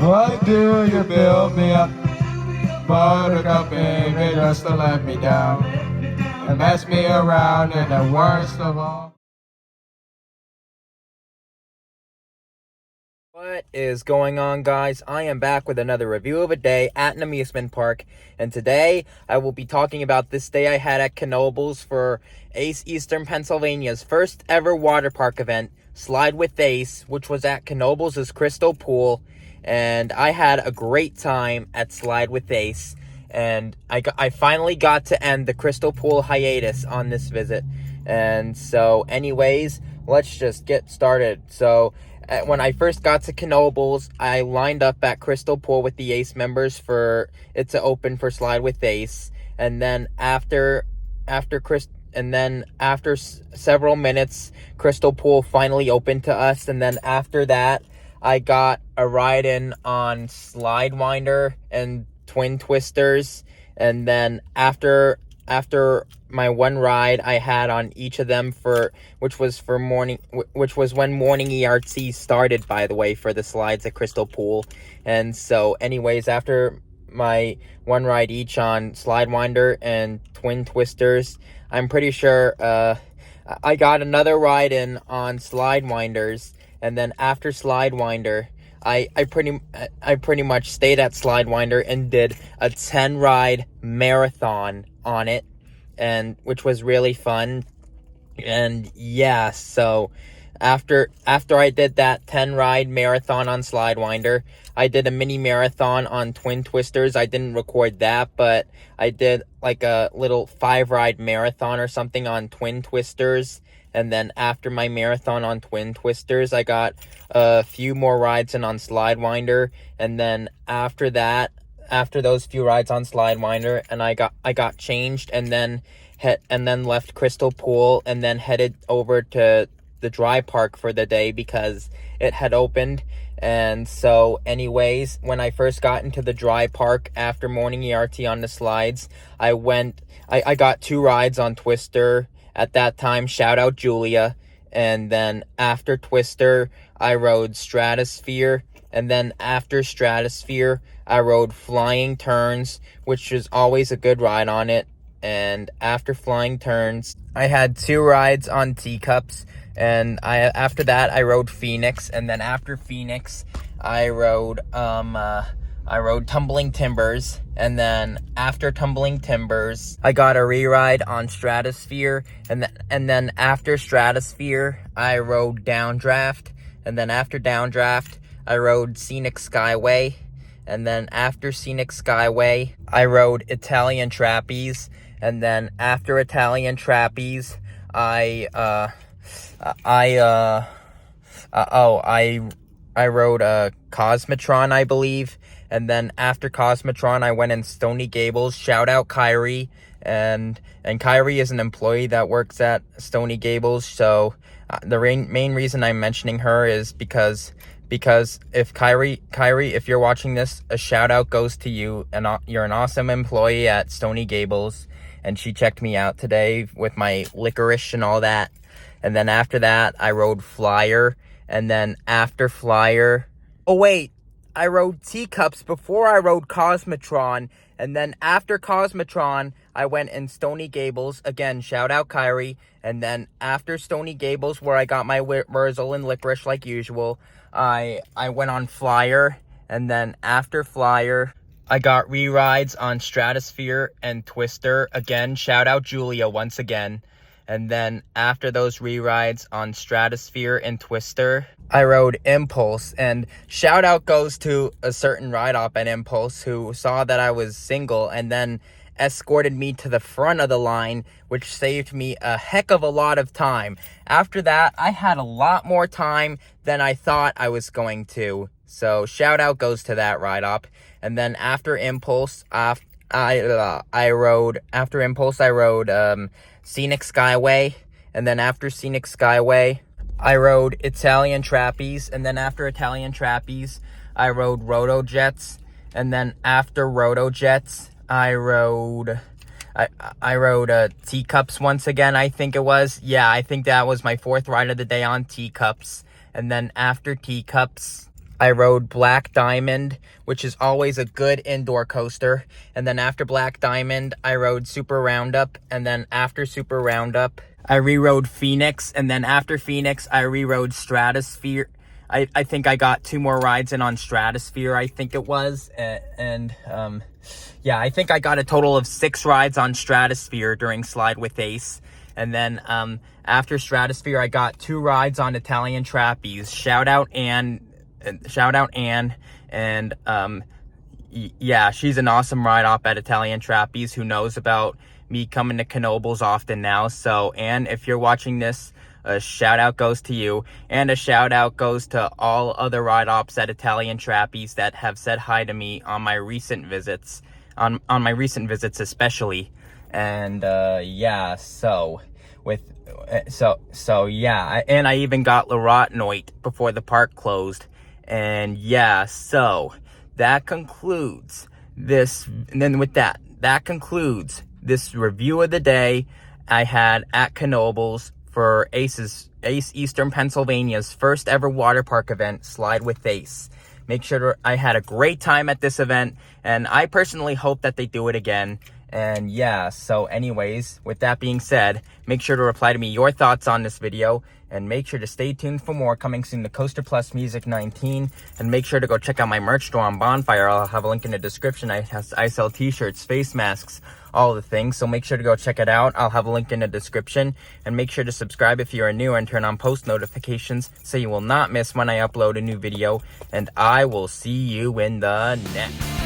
Why do you build me up? Buttercup, baby, just to let me down and mess me around, and the worst of all. What is going on, guys? I am back with another review of a day at an amusement park, and today I will be talking about this day I had at Knoebels for Ace Eastern Pennsylvania's first ever water park event, Slide with Ace, which was at Knoebels' Crystal Pool, and I had a great time at Slide with Ace, and I finally got to end the Crystal Pool hiatus on this visit. And so anyways, let's just get started. So when I first got to Knoebels, I lined up at Crystal Pool with the Ace members for it to open for Slide with Ace, and then after several minutes, Crystal Pool finally opened to us, and then after that, I got a ride in on Slidewinder and Twin Twisters, and then after my one ride I had on each of them which was when morning ERT started, by the way, for the slides at Crystal Pool. And so anyways, after my one ride each on Slidewinder and Twin Twisters, I'm pretty sure I got another ride in on Slidewinders, and then after Slidewinder, I pretty much stayed at Slidewinder and did a 10 ride marathon on it, and which was really fun. And yeah, so after I did that 10 ride marathon on Slidewinder, I did a mini marathon on Twin Twisters. I didn't record that, but I did like a little 5 ride marathon or something on Twin Twisters. And then after my marathon on Twin Twisters, I got a few more rides in on Slidewinder. And then after that, after those few rides on Slidewinder, and I got changed, and then left Crystal Pool, and then headed over to the dry park for the day because it had opened. And so anyways, when I first got into the dry park after morning ERT on the slides, I got 2 rides on Twister at that time. Shout out Julia. And then after Twister, I rode Stratosphere, and then after Stratosphere, I rode Flying Turns, which was always a good ride on it. And after Flying Turns, I had 2 rides on Teacups, and after that I rode Phoenix, and then after Phoenix I rode Tumbling Timbers, and then after Tumbling Timbers I got a re-ride on Stratosphere, and then after Stratosphere I rode Downdraft, and then after Downdraft I rode Scenic Skyway, and then after Scenic Skyway I rode Italian Trapeze, and then after Italian Trapeze I rode Cosmotron, I believe. And then after Cosmotron, I went in Stony Gables. Shout out Kyrie. And Kyrie is an employee that works at Stony Gables. So the main reason I'm mentioning her is because if Kyrie, if you're watching this, a shout out goes to you, and you're an awesome employee at Stony Gables. And she checked me out today with my licorice and all that. And then after that, I rode Flyer. And then after Flyer, I rode Teacups before I rode Cosmotron. And then after Cosmotron, I went in Stony Gables. Again, shout out Kyrie. And then after Stony Gables, where I got my Wurzel and licorice like usual, I went on Flyer. And then after Flyer, I got re-rides on Stratosphere and Twister. Again, shout out Julia once again. And then after those re-rides on Stratosphere and Twister, I rode Impulse. And shout out goes to a certain ride-op at Impulse who saw that I was single and then escorted me to the front of the line, which saved me a heck of a lot of time. After that, I had a lot more time than I thought I was going to. So shout out goes to that ride-op. And then after Impulse, I rode Scenic Skyway. And then after Scenic Skyway, I rode Italian Trapeze. And then after Italian Trapeze, I rode Roto Jets. And then after Roto Jets, I rode Teacups once again, I think it was. Yeah, I think that was my 4th ride of the day on Teacups. And then after Teacups, I rode Black Diamond, which is always a good indoor coaster. And then after Black Diamond, I rode Super Roundup. And then after Super Roundup, I re-rode Phoenix. And then after Phoenix, I re-rode Stratosphere. I think I got 2 more rides in on Stratosphere, I think it was. Yeah, I think I got a total of 6 rides on Stratosphere during Slide with Ace. And then after Stratosphere, I got 2 rides on Italian Trapeze. Shout out Anne. And yeah, she's an awesome ride op at Italian Trapeze who knows about me coming to Knoebels often now. So Anne, if you're watching this, a shout out goes to you, and a shout out goes to all other ride ops at Italian Trapeze that have said hi to me on my recent visits, on my recent visits especially. And yeah, so yeah, and I even got Laurotnoit before the park closed. And yeah, so that concludes this. And then with that concludes this review of the day I had at Knoebels for Ace Eastern Pennsylvania's first ever water park event, Slide with Ace. Make sure I had a great time at this event, and I personally hope that they do it again. And yeah, so anyways, with that being said, make sure to reply to me your thoughts on this video, and make sure to stay tuned for more coming soon to Coaster Plus Music 19, and make sure to go check out my merch store on Bonfire. I'll have a link in the description. I sell t-shirts, face masks, all the things, so make sure to go check it out. I'll have a link in the description, and make sure to subscribe if you are new and turn on post notifications so you will not miss when I upload a new video, and I will see you in the next.